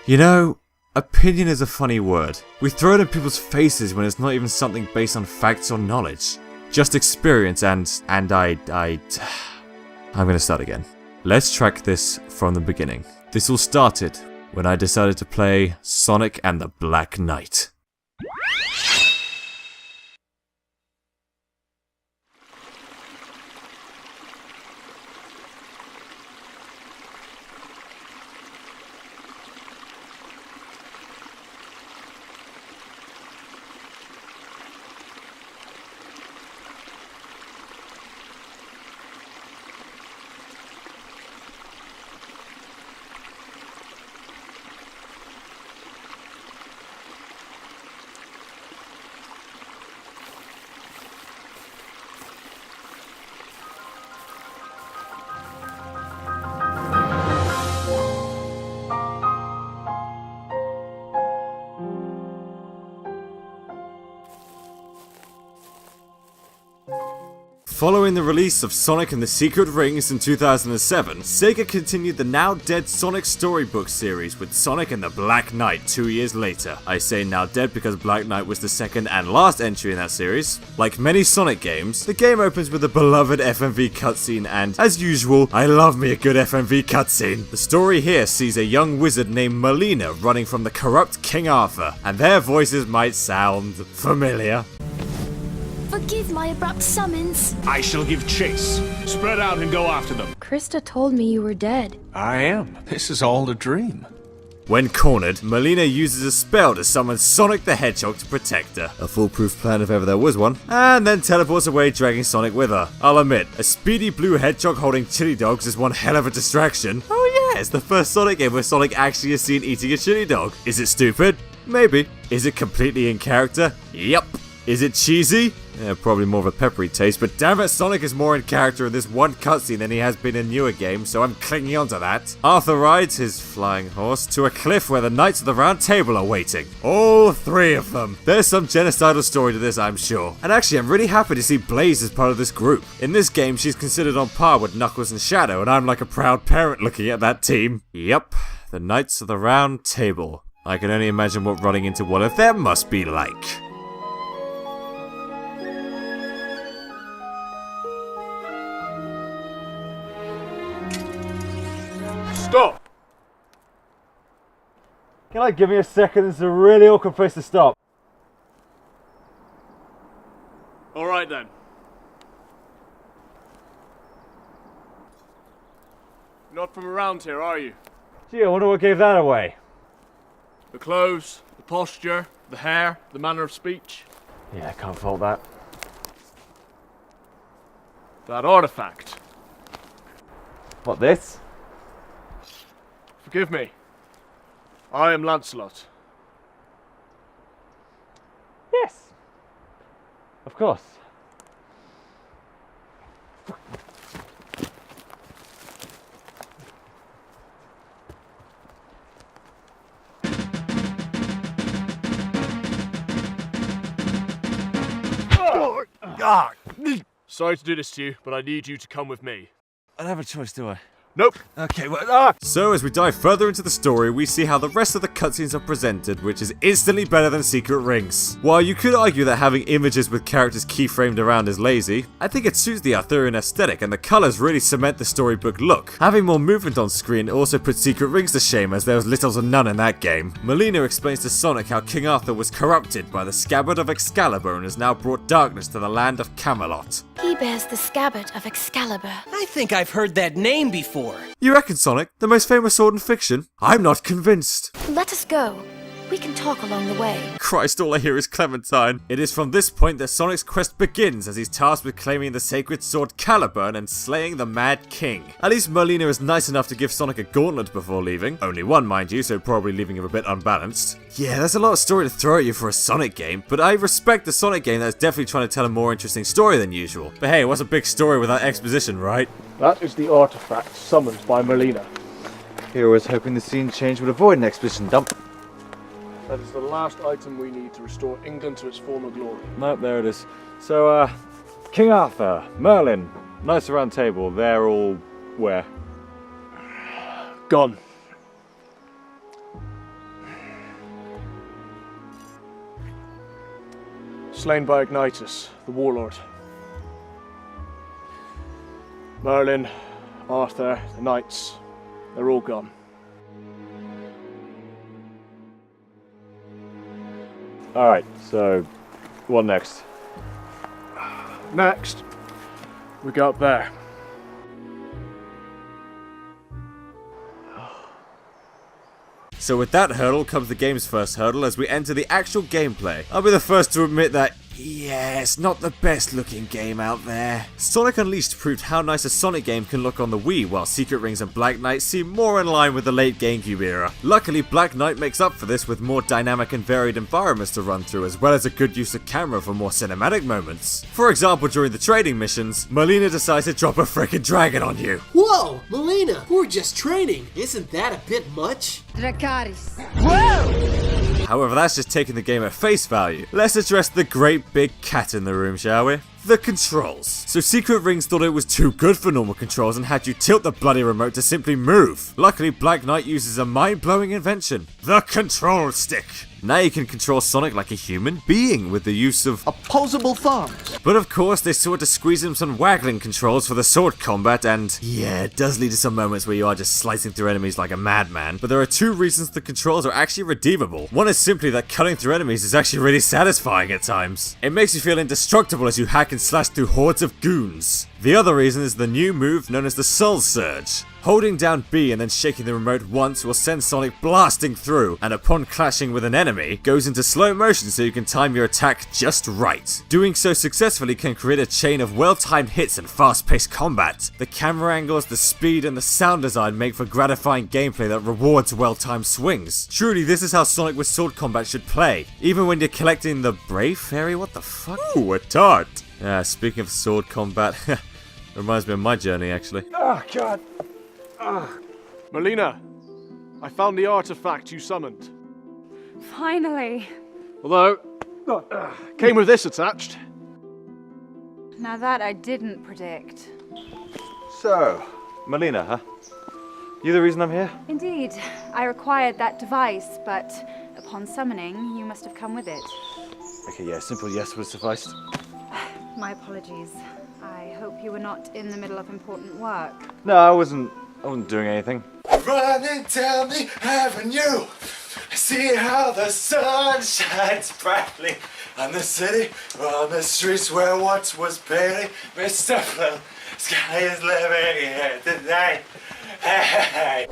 You know, opinion is a funny word. We throw it in people's faces when it's not even something based on facts or knowledge. Just experience and I'm gonna start again. Let's track this from the beginning. This all started when I decided to play Sonic and the Black Knight. Following the release of Sonic and the Secret Rings in 2007, Sega continued the now dead Sonic storybook series with Sonic and the Black Knight 2 years later. I say now dead because Black Knight was the second and last entry in that series. Like many Sonic games, the game opens with the beloved FMV cutscene and, as usual, I love me a good FMV cutscene. The story here sees a young wizard named Melina running from the corrupt King Arthur, and their voices might sound familiar. Forgive my abrupt summons. I shall give chase. Spread out and go after them. Krista told me you were dead. I am. This is all a dream. When cornered, Melina uses a spell to summon Sonic the Hedgehog to protect her. A foolproof plan if ever there was one. And then teleports away, dragging Sonic with her. I'll admit, a speedy blue hedgehog holding chili dogs is one hell of a distraction. Oh yeah, it's the first Sonic game where Sonic actually is seen eating a chili dog. Is it stupid? Maybe. Is it completely in character? Yup. Is it cheesy? Yeah, probably more of a peppery taste, but damn it, Sonic is more in character in this one cutscene than he has been in newer games, so I'm clinging on to that. Arthur rides his flying horse to a cliff where the Knights of the Round Table are waiting. All three of them. There's some genocidal story to this, I'm sure. And actually, I'm really happy to see Blaze as part of this group. In this game, she's considered on par with Knuckles and Shadow, and I'm like a proud parent looking at that team. Yep, the Knights of the Round Table. I can only imagine what running into one of them must be like. Stop! Can I give me a second? This is a really awkward place to stop. Alright then. Not from around here, are you? Gee, I wonder what gave that away. The clothes, the posture, the hair, the manner of speech. Yeah, can't fault that. That artifact. What, this? Forgive me. I am Lancelot. Yes. Of course. Sorry to do this to you, but I need you to come with me. I don't have a choice, do I? Nope. Okay, well, So, as we dive further into the story, we see how the rest of the cutscenes are presented, which is instantly better than Secret Rings. While you could argue that having images with characters keyframed around is lazy, I think it suits the Arthurian aesthetic, and the colours really cement the storybook look. Having more movement on screen also puts Secret Rings to shame, as there was little to none in that game. Melina explains to Sonic how King Arthur was corrupted by the scabbard of Excalibur and has now brought darkness to the land of Camelot. He bears the scabbard of Excalibur. I think I've heard that name before. You reckon, Sonic? The most famous sword in fiction? I'm not convinced. Let us go. We can talk along the way. Christ, all I hear is Clementine. It is from this point that Sonic's quest begins, as he's tasked with claiming the sacred sword Caliburn and slaying the Mad King. At least Melina is nice enough to give Sonic a gauntlet before leaving. Only one, mind you, so probably leaving him a bit unbalanced. Yeah, there's a lot of story to throw at you for a Sonic game, but I respect the Sonic game that's definitely trying to tell a more interesting story than usual. But hey, what's a big story without exposition, right? That is the artifact summoned by Melina. Hero was hoping the scene change would avoid an exposition dump. That is the last item we need to restore England to its former glory. Nope, there it is. So, King Arthur, Merlin, Knights of the Round Table, they're all where? Gone. slain by Ignitus, the warlord. Merlin, Arthur, the knights, they're all gone. Alright, so what next? Next, we go up there. So with that hurdle comes the game's first hurdle as we enter the actual gameplay. I'll be the first to admit that, yeah, it's not the best looking game out there. Sonic Unleashed proved how nice a Sonic game can look on the Wii, while Secret Rings and Black Knight seem more in line with the late GameCube era. Luckily, Black Knight makes up for this with more dynamic and varied environments to run through, as well as a good use of camera for more cinematic moments. For example, during the trading missions, Melina decides to drop a frickin' dragon on you. Whoa, Melina, we're just training. Isn't that a bit much? Dracarys. However, that's just taking the game at face value. Let's address the great big cat in the room, shall we? The controls. So Secret Rings thought it was too good for normal controls and had you tilt the bloody remote to simply move. Luckily, Black Knight uses a mind-blowing invention. The control stick. Now you can control Sonic like a human being with the use of Opposable thumbs. But of course, they sort of squeeze in some waggling controls for the sword combat, and yeah, it does lead to some moments where you are just slicing through enemies like a madman. But there are two reasons the controls are actually redeemable. One is simply that cutting through enemies is actually really satisfying at times. It makes you feel indestructible as you hack and slash through hordes of goons. The other reason is the new move known as the Soul Surge. Holding down B and then shaking the remote once will send Sonic blasting through, and upon clashing with an enemy, goes into slow motion so you can time your attack just right. Doing so successfully can create a chain of well-timed hits and fast-paced combat. The camera angles, the speed, and the sound design make for gratifying gameplay that rewards well-timed swings. Truly, this is how Sonic with sword combat should play, even when you're collecting the Brave Fairy. What the fuck? Ooh, a tart! Speaking of sword combat, reminds me of my journey actually. Oh, God. Melina, I found the artifact you summoned. Finally. Although, came with this attached. Now that I didn't predict. So, Melina, huh? You the reason I'm here? Indeed, I required that device, but upon summoning, you must have come with it. Okay, yeah, simple yes would have sufficed. My apologies. I hope you were not in the middle of important work. No, I wasn't doing anything. Running down the avenue, see how the sun shines brightly on the city, on the streets where once was pale. Mr. Blue Sky is living here tonight. Hey.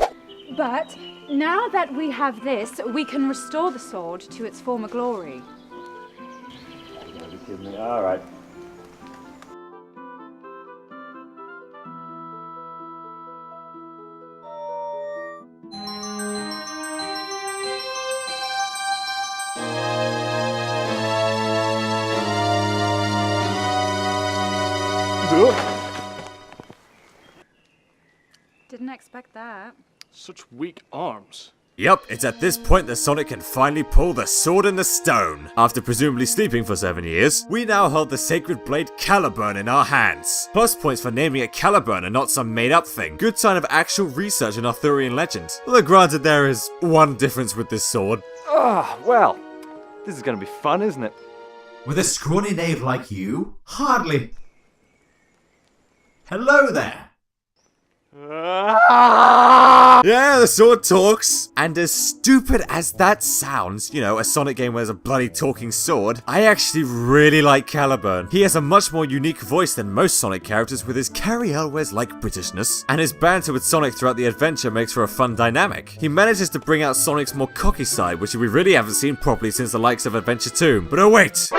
But now that we have this, we can restore the sword to its former glory. You gotta be kidding me. Alright. Didn't expect that. Such weak arms. Yup, it's at this point that Sonic can finally pull the sword in the stone. After presumably sleeping for 7 years, we now hold the sacred blade Caliburn in our hands. Plus points for naming it Caliburn and not some made up thing. Good sign of actual research in Arthurian legend. Although granted there is one difference with this sword. Well, this is gonna be fun, isn't it? With a scrawny knave like you? Hardly. Hello there. Yeah, the sword talks. And as stupid as that sounds, you know, a Sonic game where there's a bloody talking sword, I actually really like Caliburn. He has a much more unique voice than most Sonic characters with his Carrie Elwes-like Britishness, and his banter with Sonic throughout the adventure makes for a fun dynamic. He manages to bring out Sonic's more cocky side, which we really haven't seen properly since the likes of Adventure 2. But oh wait!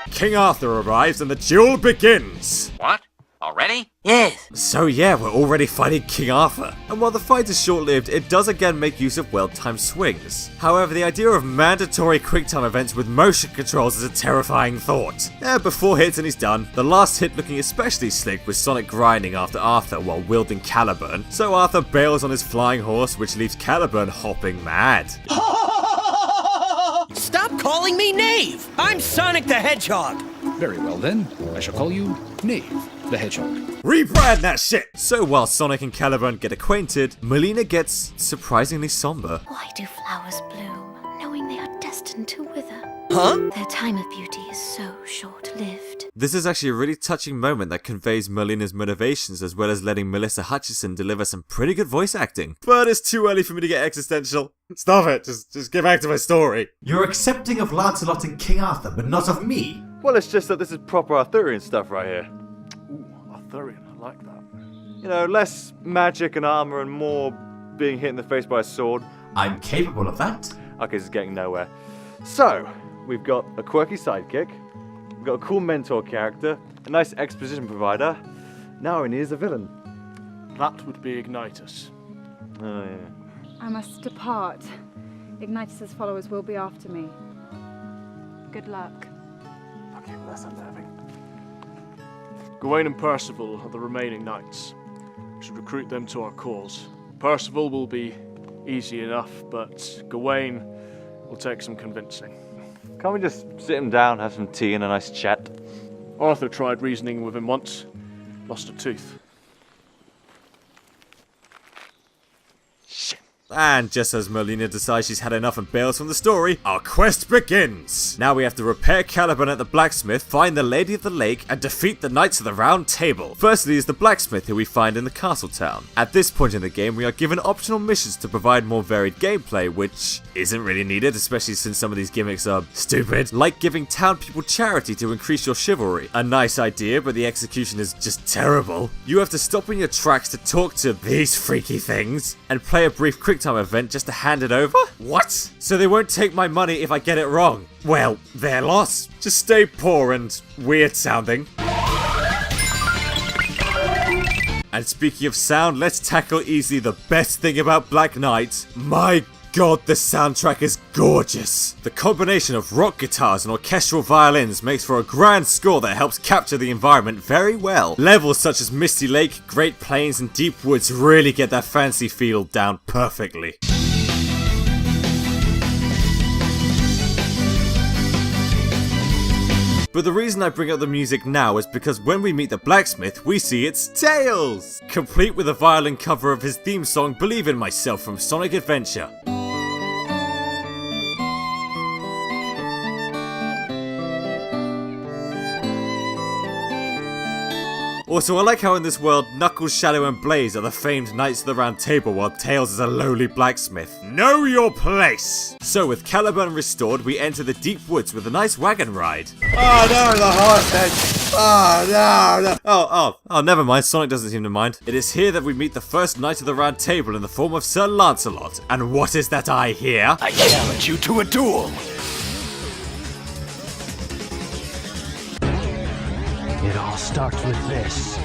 King Arthur arrives and the duel begins! What? Already? Yes. So yeah, we're already fighting King Arthur. And while the fight is short-lived, it does again make use of well-timed swings. However, the idea of mandatory quick-time events with motion controls is a terrifying thought. Before hits and he's done, the last hit looking especially slick with Sonic grinding after Arthur while wielding Caliburn. So Arthur bails on his flying horse, which leaves Caliburn hopping mad. Stop calling me Knave! I'm Sonic the Hedgehog! Very well then, I shall call you Knave the Hedgehog. Rebrand that shit! So while Sonic and Caliburn get acquainted, Melina gets surprisingly somber. Why do flowers bloom, knowing they are destined to wither? Huh? Their time of beauty is so short-lived. This is actually a really touching moment that conveys Melina's motivations as well as letting Melissa Hutchison deliver some pretty good voice acting. But it's too early for me to get existential. Stop it, just get back to my story. You're accepting of Lancelot and King Arthur, but not of me. Well, it's just that this is proper Arthurian stuff right here. Ooh, Arthurian, I like that. You know, less magic and armor and more being hit in the face by a sword. I'm capable of that. Okay, this is getting nowhere. So, we've got a quirky sidekick, we've got a cool mentor character, a nice exposition provider. Now we need is a villain. That would be Ignitus. Oh, yeah. I must depart. Ignitus's followers will be after me. Good luck. Okay, less unnerving. Gawain and Percival are the remaining knights. We should recruit them to our cause. Percival will be easy enough, but Gawain will take some convincing. Can't we just sit him down, have some tea and a nice chat? Arthur tried reasoning with him once, lost a tooth. And just as Melina decides she's had enough and bails from the story, our quest begins! Now we have to repair Caliban at the blacksmith, find the Lady of the Lake, and defeat the Knights of the Round Table. Firstly is the blacksmith who we find in the castle town. At this point in the game, we are given optional missions to provide more varied gameplay, which isn't really needed, especially since some of these gimmicks are stupid. Like giving town people charity to increase your chivalry. A nice idea, but the execution is just terrible. You have to stop in your tracks to talk to these freaky things, and play a brief quick time event just to hand it over? What? So they won't take my money if I get it wrong? Well, their loss. Just stay poor and weird sounding. And speaking of sound, let's tackle easily the best thing about Black Knight. My God, the soundtrack is gorgeous. The combination of rock guitars and orchestral violins makes for a grand score that helps capture the environment very well. Levels such as Misty Lake, Great Plains and Deep Woods really get that fancy feel down perfectly. But the reason I bring up the music now is because when we meet the blacksmith, we see it's Tails! Complete with a violin cover of his theme song Believe in Myself from Sonic Adventure. Also, I like how in this world, Knuckles, Shadow and Blaze are the famed Knights of the Round Table while Tails is a lowly blacksmith. Know your place! So with Caliban restored, we enter the deep woods with a nice wagon ride. Oh no, the horse head! Oh no! Oh, never mind, Sonic doesn't seem to mind. It is here that we meet the first Knight of the Round Table in the form of Sir Lancelot. And what is that I hear? I challenge you to a duel. It all starts with this.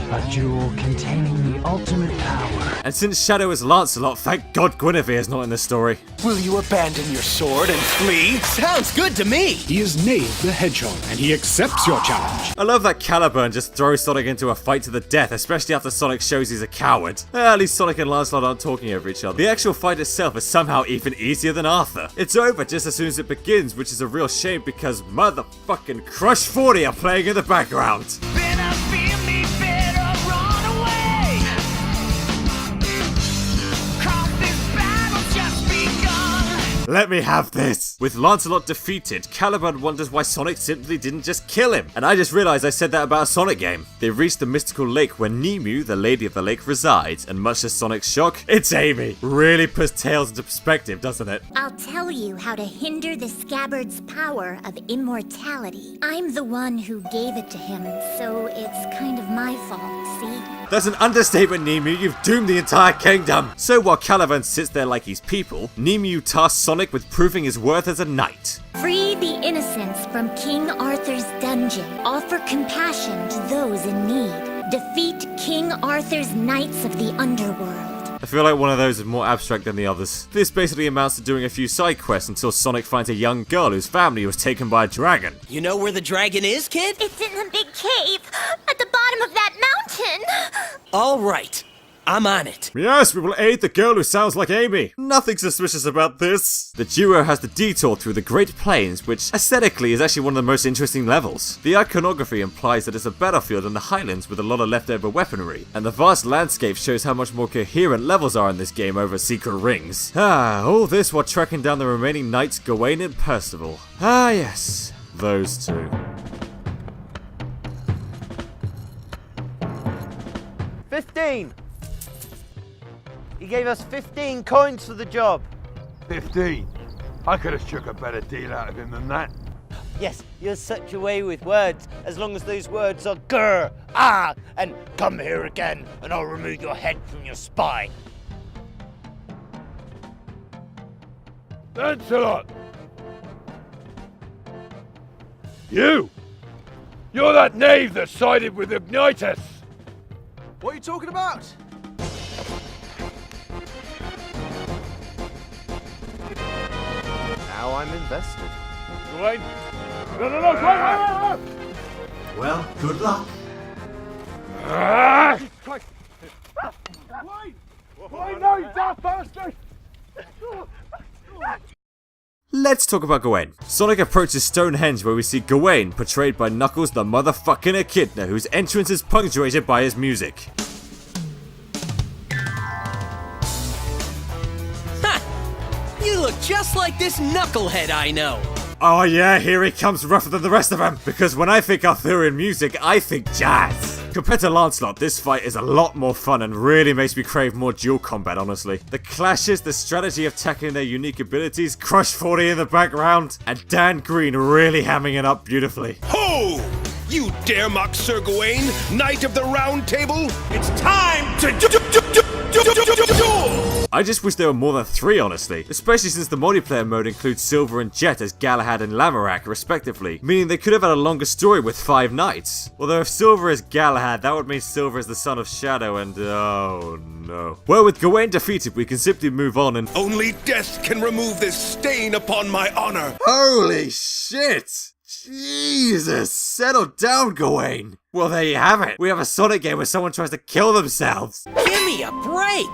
A jewel containing the ultimate power. And since Shadow is Lancelot, thank God Guinevere's not in the story. Will you abandon your sword and flee? Sounds good to me! He is Knave the Hedgehog, and he accepts your challenge. I love that Caliban just throws Sonic into a fight to the death, especially after Sonic shows he's a coward. At least Sonic and Lancelot aren't talking over each other. The actual fight itself is somehow even easier than Arthur. It's over just as soon as it begins, which is a real shame because motherfucking Crush 40 are playing in the background. Let me have this! With Lancelot defeated, Caliban wonders why Sonic simply didn't just kill him. And I just realized I said that about a Sonic game. They reached the mystical lake where Nemu, the Lady of the Lake, resides, and much to Sonic's shock, it's Amy. Really puts Tails into perspective, doesn't it? I'll tell you how to hinder the scabbard's power of immortality. I'm the one who gave it to him, so it's kind of my fault, see? That's an understatement, Nemu. You've doomed the entire kingdom. So while Caliban sits there like he's people, Nemu tasks Sonic with proving his worth as a knight. Free the innocents from King Arthur's dungeon. Offer compassion to those in need. Defeat King Arthur's Knights of the Underworld. I feel like one of those is more abstract than the others. This basically amounts to doing a few side quests until Sonic finds a young girl whose family was taken by a dragon. You know where the dragon is, kid? It's in the big cave at the bottom of that mountain. All right. I'm on it. Yes, we will aid the girl who sounds like Amy. Nothing suspicious about this. The duo has the detour through the Great Plains, which aesthetically is actually one of the most interesting levels. The iconography implies that it's a battlefield in the Highlands with a lot of leftover weaponry, and the vast landscape shows how much more coherent levels are in this game over secret rings. All this while tracking down the remaining knights Gawain and Percival. Yes, those two. 15! He gave us 15 coins for the job. 15? I could have struck a better deal out of him than that. Yes, you're such a way with words, as long as those words are grr, ah, and come here again, and I'll remove your head from your spine. Lancelot! You! You're that knave that sided with Ignitus! What are you talking about? Now I'm invested. Gawain! No, wait! Well, good luck. Wait, no, you daft bastard! Let's talk about Gawain. Sonic approaches Stonehenge where we see Gawain, portrayed by Knuckles the motherfucking Echidna, whose entrance is punctuated by his music. Ha! You look just like this knucklehead I know. Oh yeah, here he comes rougher than the rest of them, because when I think Arthurian music, I think jazz. Compared to Lancelot, this fight is a lot more fun and really makes me crave more dual combat, honestly. The clashes, the strategy of tackling their unique abilities, Crush 40 in the background, and Dan Green really hamming it up beautifully. Ho! You dare mock Sir Gawain, Knight of the Round Table? It's time to duel! I just wish there were more than 3, honestly, especially since the multiplayer mode includes Silver and Jet as Galahad and Lamorak, respectively, meaning they could have had a longer story with 5 knights. Although if Silver is Galahad, that would mean Silver is the son of Shadow and oh no. Well, with Gawain defeated, we can simply move on and— Only death can remove this stain upon my honor. Holy shit! Jesus, settle down, Gawain. Well, there you have it. We have a Sonic game where someone tries to kill themselves. Give me a break!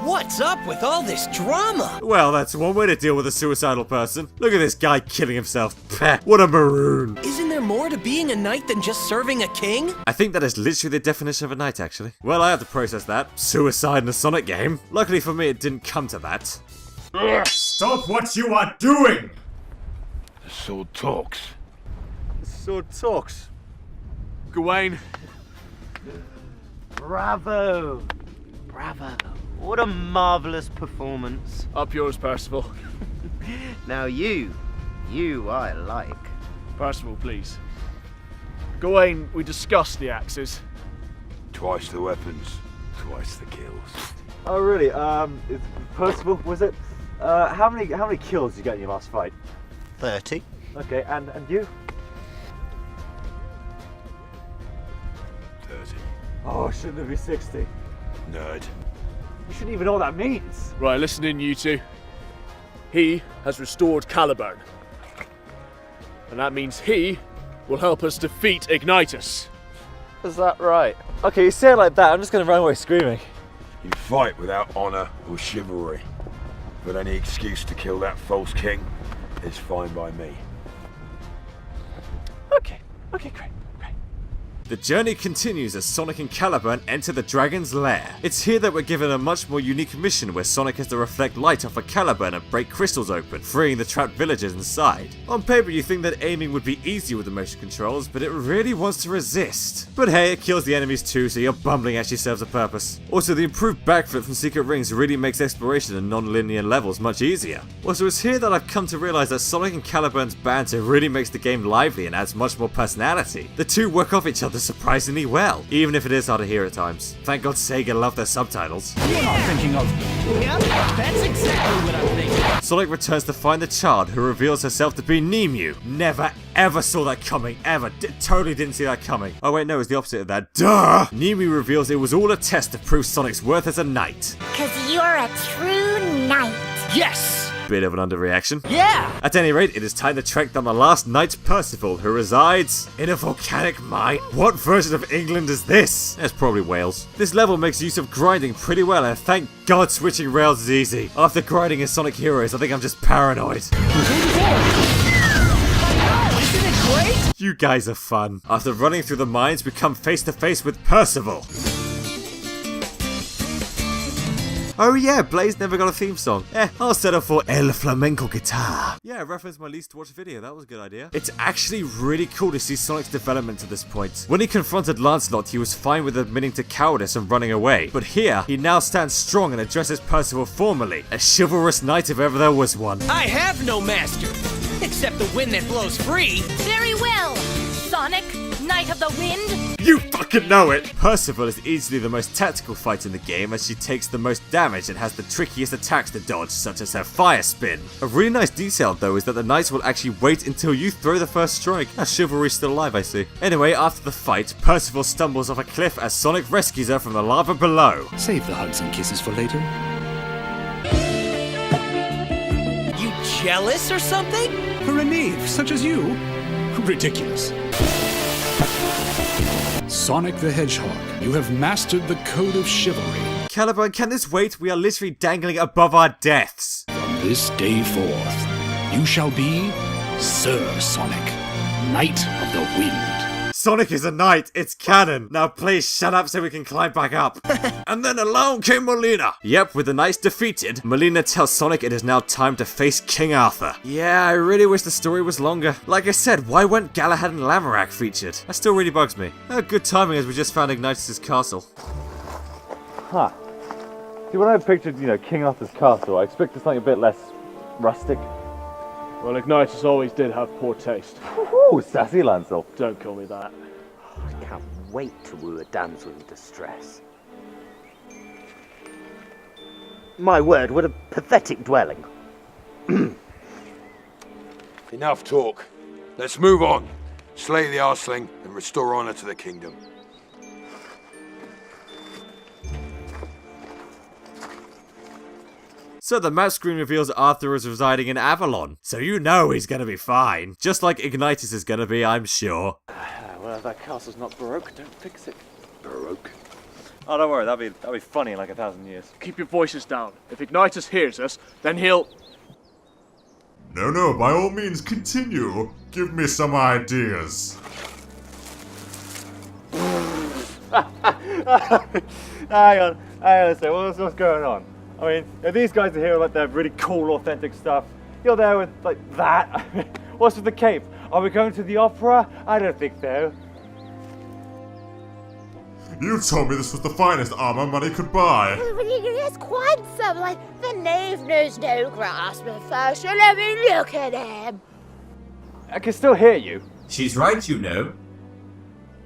What's up with all this drama? Well, that's one way to deal with a suicidal person. Look at this guy killing himself. Peh, what a maroon. Isn't there more to being a knight than just serving a king? I think that is literally the definition of a knight, actually. Well, I have to process that. Suicide in a Sonic game. Luckily for me, it didn't come to that. Stop what you are doing! The sword talks. The sword talks. Gawain. Bravo! Bravo. What a marvellous performance. Up yours, Percival. Now you I like. Percival, please. Gawain, we discussed the axes. Twice the weapons, twice the kills. Oh really? It's Percival, was it? How many kills did you get in your last fight? 30. Okay, and you? 30. Oh, shouldn't it be 60? Nerd. You shouldn't even know what that means. Right, listen in, you two. He has restored Caliburn. And that means he will help us defeat Ignitus. Is that right? Okay, you say it like that, I'm just gonna run away screaming. You fight without honor or chivalry. But any excuse to kill that false king is fine by me. Okay, great. The journey continues as Sonic and Caliburn enter the Dragon's Lair. It's here that we're given a much more unique mission where Sonic has to reflect light off of Caliburn and break crystals open, freeing the trapped villagers inside. On paper you think that aiming would be easy with the motion controls, but it really wants to resist. But hey, it kills the enemies too, so your bumbling actually serves a purpose. Also, the improved backflip from Secret Rings really makes exploration in non-linear levels much easier. Also, it's here that I've come to realize that Sonic and Caliburn's banter really makes the game lively and adds much more personality. The two work off each other surprisingly well, even if it is hard to hear at times. Thank God Sega loved their subtitles. You're not thinking of... Yep, that's exactly what I'm thinking. Sonic returns to find the child, who reveals herself to be Nemu. Never ever saw that coming, ever. Totally didn't see that coming. Oh wait, no, it's the opposite of that. Duh! Nemu reveals it was all a test to prove Sonic's worth as a knight. 'Cause you're a true knight. Yes! Bit of an underreaction. Yeah! At any rate, it is time to track down the last knight, Percival, who resides in a volcanic mine. What version of England is this? It's probably Wales. This level makes use of grinding pretty well, and thank God switching rails is easy. After grinding in Sonic Heroes, I think I'm just paranoid. Isn't it great? You guys are fun. After running through the mines, we come face to face with Percival. Oh yeah, Blaze never got a theme song. I'll settle for El Flamenco Guitar. Yeah, reference my least watched video, that was a good idea. It's actually really cool to see Sonic's development to this point. When he confronted Lancelot, he was fine with admitting to cowardice and running away. But here, he now stands strong and addresses Percival formally. A chivalrous knight if ever there was one. I have no master, except the wind that blows free. Very well, Sonic, Knight of the Wind. You fucking know it! Percival is easily the most tactical fight in the game, as she takes the most damage and has the trickiest attacks to dodge, such as her fire spin. A really nice detail though is that the knights will actually wait until you throw the first strike. That chivalry's still alive, I see. Anyway, after the fight, Percival stumbles off a cliff as Sonic rescues her from the lava below. Save the hugs and kisses for later. You jealous or something? For a knave such as you? Ridiculous. Sonic the Hedgehog, you have mastered the code of chivalry. Caliburn, can this wait? We are literally dangling above our deaths. From this day forth, you shall be Sir Sonic, Knight of the Wind. Sonic is a knight, it's canon. Now please shut up so we can climb back up. And then along came Molina. Yep, with the knights defeated, Molina tells Sonic it is now time to face King Arthur. Yeah, I really wish the story was longer. Like I said, why weren't Galahad and Lamorak featured? That still really bugs me. Good timing as we just found Ignitus' castle. Huh. See, when I pictured, King Arthur's castle, I expected something a bit less rustic. Well, Ignitus always did have poor taste. Ooh, sassy Lancel. Don't call me that. I can't wait to woo a damsel in distress. My word, what a pathetic dwelling. Enough talk. Let's move on. Slay the Arsling and restore honor to the kingdom. So the map screen reveals Arthur is residing in Avalon, so you know he's gonna be fine. Just like Ignitus is gonna be, I'm sure. Well, if that castle's not Baroque, don't fix it. Baroque? Oh, don't worry, that'll be funny in like 1,000 years. Keep your voices down. If Ignitus hears us, then he'll... No, by all means, continue. Give me some ideas. Hang on a second, what's going on? I mean, if these guys are here like they're really cool, authentic stuff, you're there with, like, that? What's with the cape? Are we going to the opera? I don't think so. You told me this was the finest armor money could buy. It's quite some, like, the knave knows no grass before, so let me look at him. I can still hear you. She's right, you know.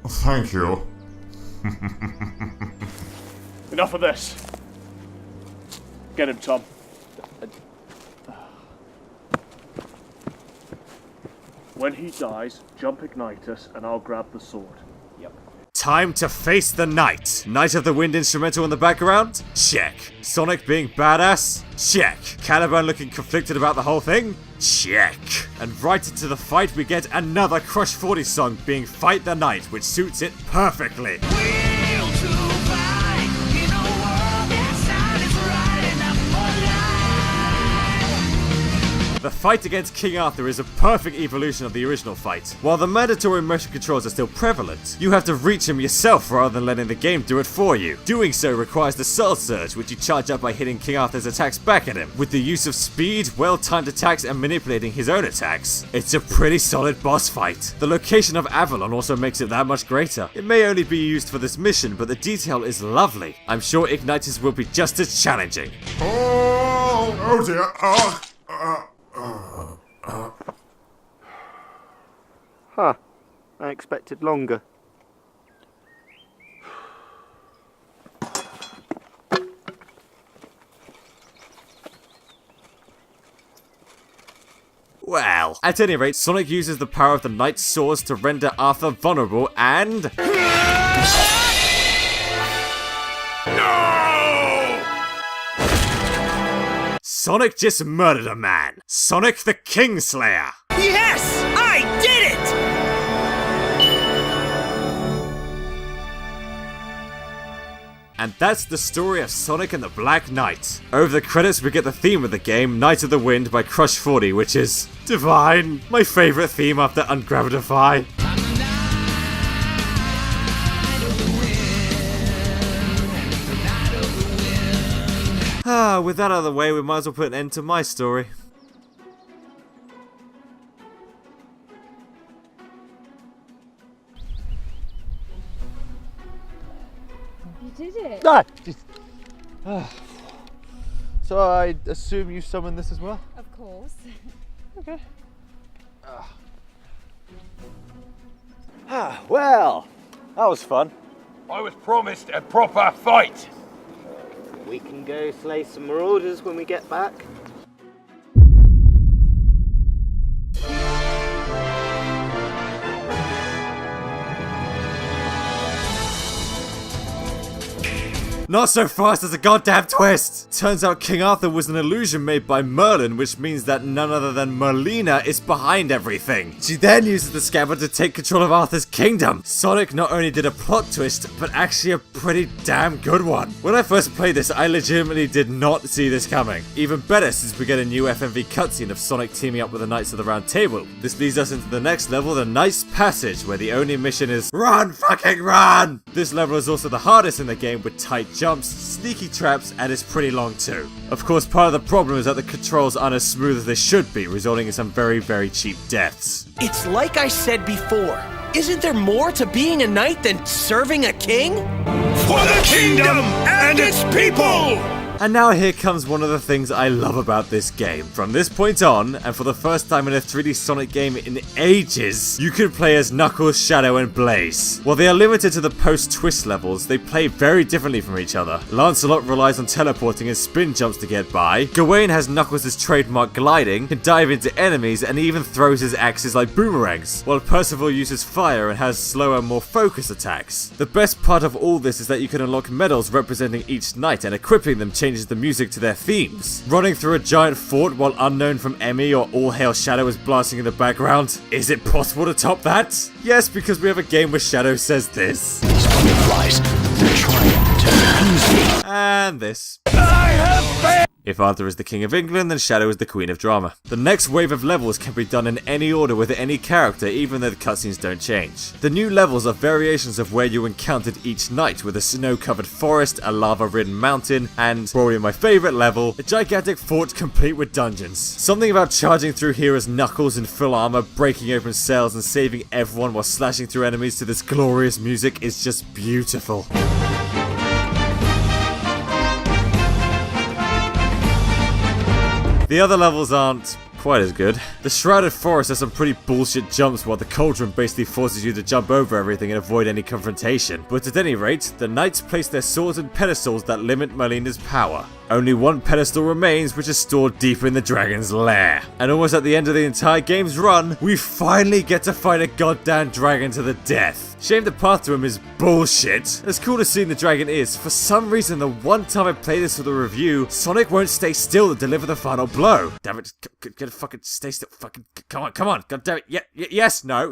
Thank you. Enough of this. Get him, Tom. When he dies, jump Ignitus and I'll grab the sword. Yep. Time to face the knight. Knight of the Wind instrumental in the background? Check. Sonic being badass? Check. Caliburn looking conflicted about the whole thing? Check. And right into the fight we get another Crush 40 song being Fight the Knight, which suits it perfectly. The fight against King Arthur is a perfect evolution of the original fight. While the mandatory motion controls are still prevalent, you have to reach him yourself rather than letting the game do it for you. Doing so requires the Soul Surge, which you charge up by hitting King Arthur's attacks back at him, with the use of speed, well-timed attacks, and manipulating his own attacks. It's a pretty solid boss fight. The location of Avalon also makes it that much greater. It may only be used for this mission, but the detail is lovely. I'm sure Ignitus will be just as challenging. Oh dear. Huh. I expected longer. Well, at any rate, Sonic uses the power of the Knight's Swords to render Arthur vulnerable and... Sonic just murdered a man. Sonic the Kingslayer. Yes! I did it! And that's the story of Sonic and the Black Knight. Over the credits we get the theme of the game, Night of the Wind by Crush 40, which is divine. My favourite theme after Ungravitify. With that out of the way, we might as well put an end to my story. You did it. So I assume you summoned this as well? Of course. Okay. Well, that was fun. I was promised a proper fight. We can go slay some marauders when we get back. Not so fast, there's a goddamn twist! Turns out King Arthur was an illusion made by Merlin, which means that none other than Merlina is behind everything. She then uses the scabbard to take control of Arthur's kingdom. Sonic not only did a plot twist, but actually a pretty damn good one. When I first played this, I legitimately did not see this coming. Even better since we get a new FMV cutscene of Sonic teaming up with the Knights of the Round Table. This leads us into the next level, the Knight's Passage, where the only mission is run, fucking run! This level is also the hardest in the game with tight jumps, sneaky traps, and it's pretty long too. Of course, part of the problem is that the controls aren't as smooth as they should be, resulting in some very, very cheap deaths. It's like I said before. Isn't there more to being a knight than serving a king? For the kingdom and its people! And now here comes one of the things I love about this game. From this point on, and for the first time in a 3D Sonic game in ages, you can play as Knuckles, Shadow, and Blaze. While they are limited to the post-twist levels, they play very differently from each other. Lancelot relies on teleporting and spin jumps to get by. Gawain has Knuckles' trademark gliding, can dive into enemies, and even throws his axes like boomerangs, while Percival uses fire and has slower, more focused attacks. The best part of all this is that you can unlock medals representing each knight, and equipping them changes the music to their themes. Running through a giant fort while Unknown from Emmy or All Hail Shadow is blasting in the background. Is it possible to top that? Yes, because we have a game where Shadow says this. These butterflies, they're trying to confuse me. And this. If Arthur is the King of England, then Shadow is the Queen of Drama. The next wave of levels can be done in any order with any character, even though the cutscenes don't change. The new levels are variations of where you encountered each night, with a snow-covered forest, a lava-ridden mountain, and, probably my favourite level, a gigantic fort complete with dungeons. Something about charging through here as Knuckles in full armour, breaking open cells and saving everyone while slashing through enemies to this glorious music is just beautiful. The other levels aren't quite as good. The Shrouded Forest has some pretty bullshit jumps while the Cauldron basically forces you to jump over everything and avoid any confrontation. But at any rate, the knights place their swords in pedestals that limit Merlina's power. Only one pedestal remains, which is stored deep in the dragon's lair. And almost at the end of the entire game's run, we finally get to fight a goddamn dragon to the death. Shame the path to him is bullshit. As cool as seeing the dragon is, for some reason the one time I play this for the review, Sonic won't stay still to deliver the final blow. Damn it, gotta fucking stay still, fucking, come on, god damn it, yes, no,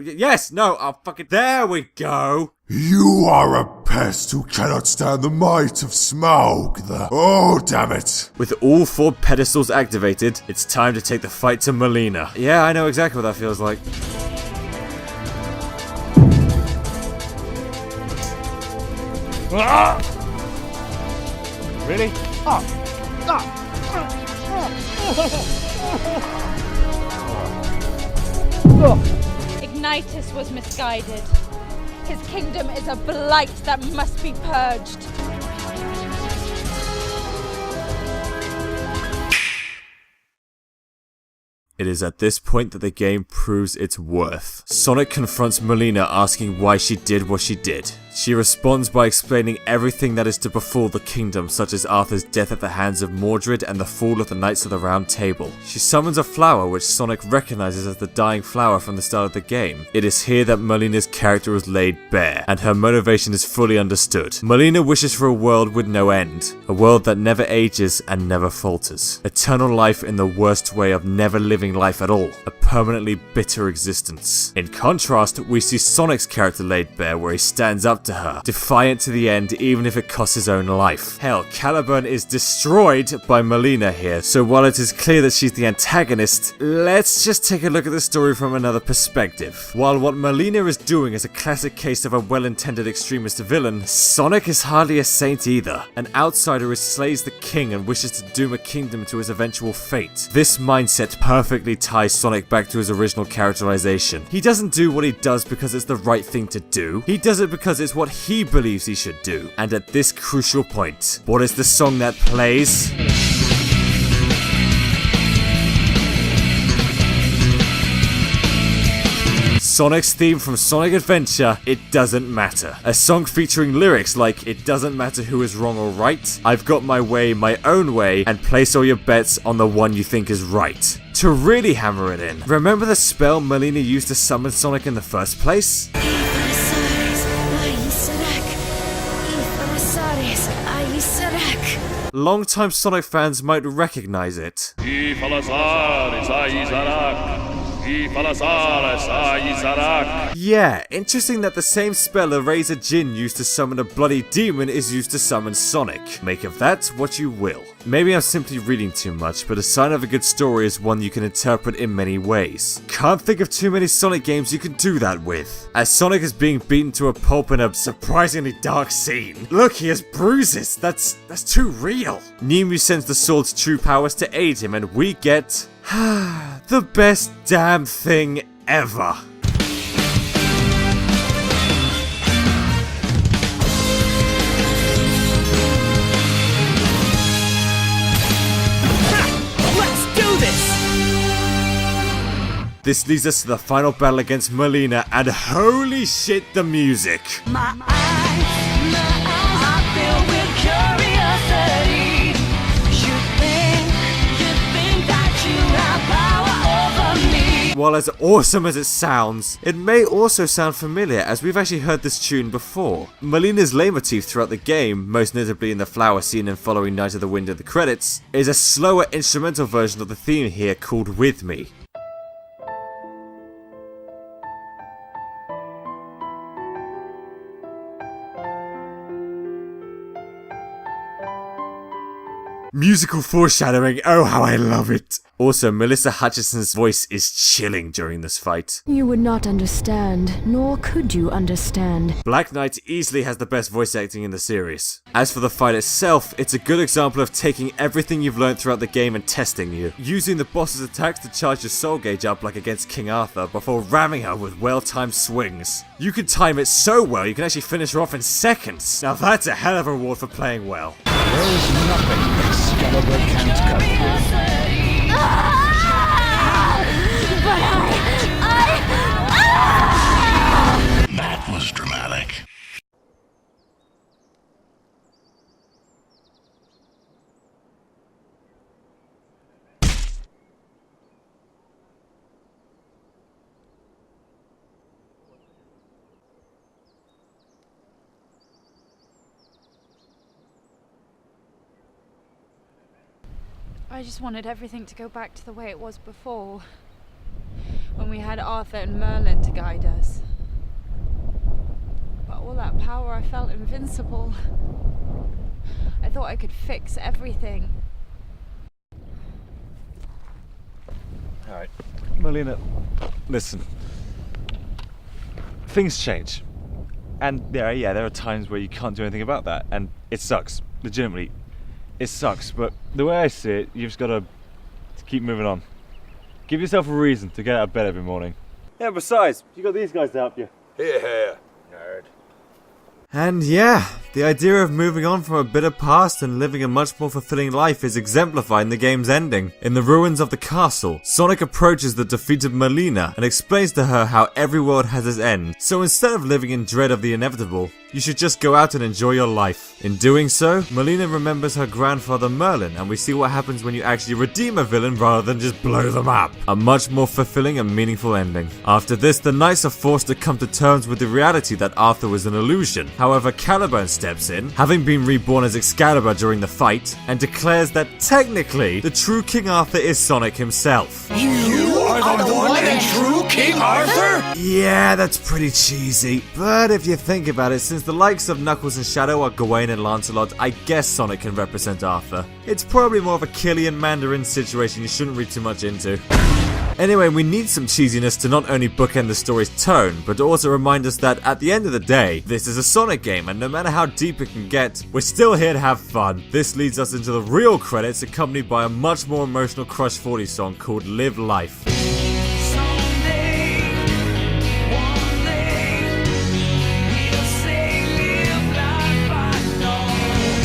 oh fucking, there we go. You are a pest who cannot stand the might of Smaug the... Oh, damn it. With all 4 pedestals activated, it's time to take the fight to Merlina. Yeah, I know exactly what that feels like. Ah! Really? Ignitus was misguided. His kingdom is a blight that must be purged. It is at this point that the game proves its worth. Sonic confronts Merlina asking why she did what she did. She responds by explaining everything that is to befall the kingdom, such as Arthur's death at the hands of Mordred and the fall of the Knights of the Round Table. She summons a flower which Sonic recognizes as the dying flower from the start of the game. It is here that Melina's character was laid bare, and her motivation is fully understood. Melina wishes for a world with no end, a world that never ages and never falters. Eternal life in the worst way of never living life at all, a permanently bitter existence. In contrast, we see Sonic's character laid bare where he stands up to her, defiant to the end even if it costs his own life. Hell, Caliburn is destroyed by Melina here, so while it is clear that she's the antagonist, let's just take a look at the story from another perspective. While what Melina is doing is a classic case of a well-intended extremist villain, Sonic is hardly a saint either. An outsider who slays the king and wishes to doom a kingdom to his eventual fate. This mindset perfectly ties Sonic back to his original characterization. He doesn't do what he does because it's the right thing to do. He does it because it's what he believes he should do. And at this crucial point, what is the song that plays? Sonic's theme from Sonic Adventure, It Doesn't Matter. A song featuring lyrics like, it doesn't matter who is wrong or right, I've got my way, my own way, and place all your bets on the one you think is right. To really hammer it in, remember the spell Melina used to summon Sonic in the first place? Longtime Sonic fans might recognize it. Yeah, interesting that the same spell Eraser Jin used to summon a bloody demon is used to summon Sonic. Make of that what you will. Maybe I'm simply reading too much, but a sign of a good story is one you can interpret in many ways. Can't think of too many Sonic games you can do that with. As Sonic is being beaten to a pulp in a surprisingly dark scene. Look, he has bruises. That's too real. Nemu sends the sword's true powers to aid him, and we get the best damn thing ever. This leads us to the final battle against Melina, and holy shit, the music. My eyes are filled with curiosity. You think that you have power over me. While as awesome as it sounds, it may also sound familiar, as we've actually heard this tune before. Melina's leitmotif throughout the game, most notably in the flower scene and following Night of the Wind of the credits, is a slower instrumental version of the theme here called With Me. Musical foreshadowing, oh how I love it! Also, Melissa Hutchison's voice is chilling during this fight. You would not understand, nor could you understand. Black Knight easily has the best voice acting in the series. As for the fight itself, it's a good example of taking everything you've learned throughout the game and testing you. Using the boss's attacks to charge your soul gauge up like against King Arthur before ramming her with well-timed swings. You can time it so well you can actually finish her off in seconds. Now that's a hell of a reward for playing well. There is nothing Excalibur can't cover. That was dramatic. I just wanted everything to go back to the way it was before, when we had Arthur and Merlin to guide us. But all that power, I felt invincible. I thought I could fix everything. Alright, Melina, listen. Things change. And there are times where you can't do anything about that, and it sucks. Legitimately. It sucks, but the way I see it, you've just got to keep moving on. Give yourself a reason to get out of bed every morning. Yeah, besides, you got these guys to help you. Here, nerd. And yeah, The idea of moving on from a bitter past and living a much more fulfilling life is exemplified in the game's ending. In the ruins of the castle, Sonic approaches the defeated Melina and explains to her how every world has its end, so instead of living in dread of the inevitable, you should just go out and enjoy your life. In doing so, Melina remembers her grandfather Merlin, and we see what happens when you actually redeem a villain rather than just blow them up. A much more fulfilling and meaningful ending. After this, the knights are forced to come to terms with the reality that Arthur was an illusion. However, Caliban steps in, having been reborn as Excalibur during the fight, and declares that technically, the true King Arthur is Sonic himself. You are the one and true King Arthur? Yeah, that's pretty cheesy, but if you think about it, since the likes of Knuckles and Shadow are Gawain and Lancelot, I guess Sonic can represent Arthur. It's probably more of a Killian Mandarin situation you shouldn't read too much into. Anyway, we need some cheesiness to not only bookend the story's tone, but to also remind us that at the end of the day, this is a Sonic game, and no matter how deep it can get, we're still here to have fun. This leads us into the real credits, accompanied by a much more emotional Crush 40 song called Live Life.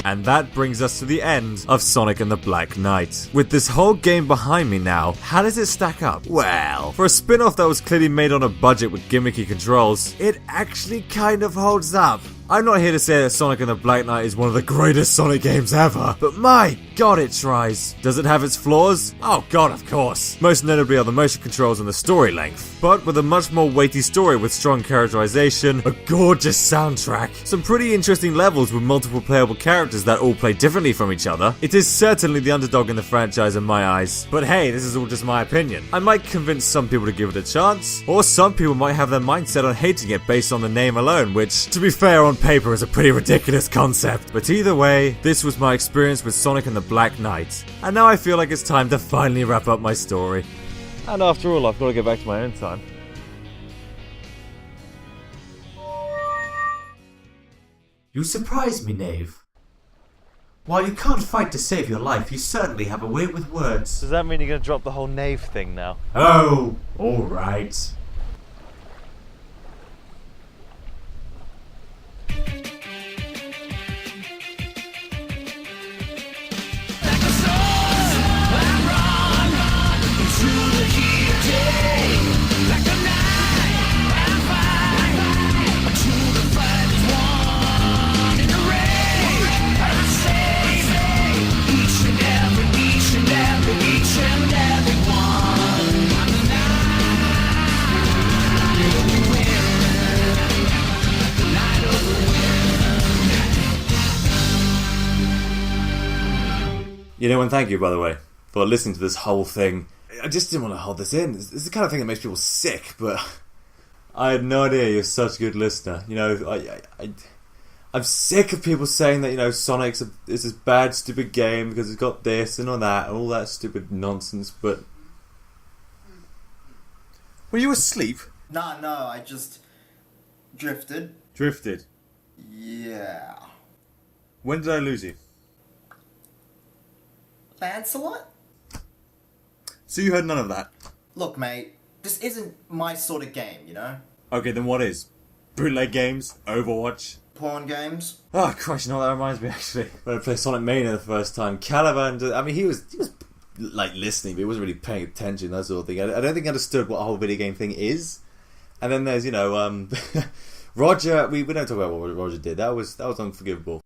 And that brings us to the end of Sonic and the Black Knight. With this whole game behind me now, how does it stack up? Well, for a spin-off that was clearly made on a budget with gimmicky controls, it actually kind of holds up. I'm not here to say that Sonic and the Black Knight is one of the greatest Sonic games ever, but my god it tries. Does it have its flaws? Oh god, of course. Most notably are the motion controls and the story length. But with a much more weighty story with strong characterization, a gorgeous soundtrack, some pretty interesting levels with multiple playable characters that all play differently from each other, it is certainly the underdog in the franchise in my eyes. But hey, this is all just my opinion. I might convince some people to give it a chance, or some people might have their mindset on hating it based on the name alone, which, to be fair, on paper is a pretty ridiculous concept. But either way, this was my experience with Sonic and the Black Knight, and now I feel like it's time to finally wrap up my story. And after all, I've got to get back to my own time. You surprise me, Knave. While you can't fight to save your life, you certainly have a way with words. Does that mean you're going to drop the whole Knave thing now? Oh, alright. You know, and thank you, by the way, for listening to this whole thing. I just didn't want to hold this in. This is the kind of thing that makes people sick, but I had no idea you're such a good listener. You know, I'm sick of people saying that, you know, Sonic's is this bad, stupid game because it's got this and all that and all that stupid nonsense, but... Were you asleep? No, I just drifted. Drifted? Yeah. When did I lose you? Lancelot? So you heard none of that? Look, mate, this isn't my sort of game, you know? Okay, then what is? Bootleg games? Overwatch? Porn games? Oh, Christ, you know what that reminds me, actually? When I played Sonic Mania the first time, Caliban, I mean, he was like, listening, but he wasn't really paying attention, that sort of thing. I don't think he understood what a whole video game thing is. And then there's, you know, Roger, we don't talk about what Roger did. That was unforgivable.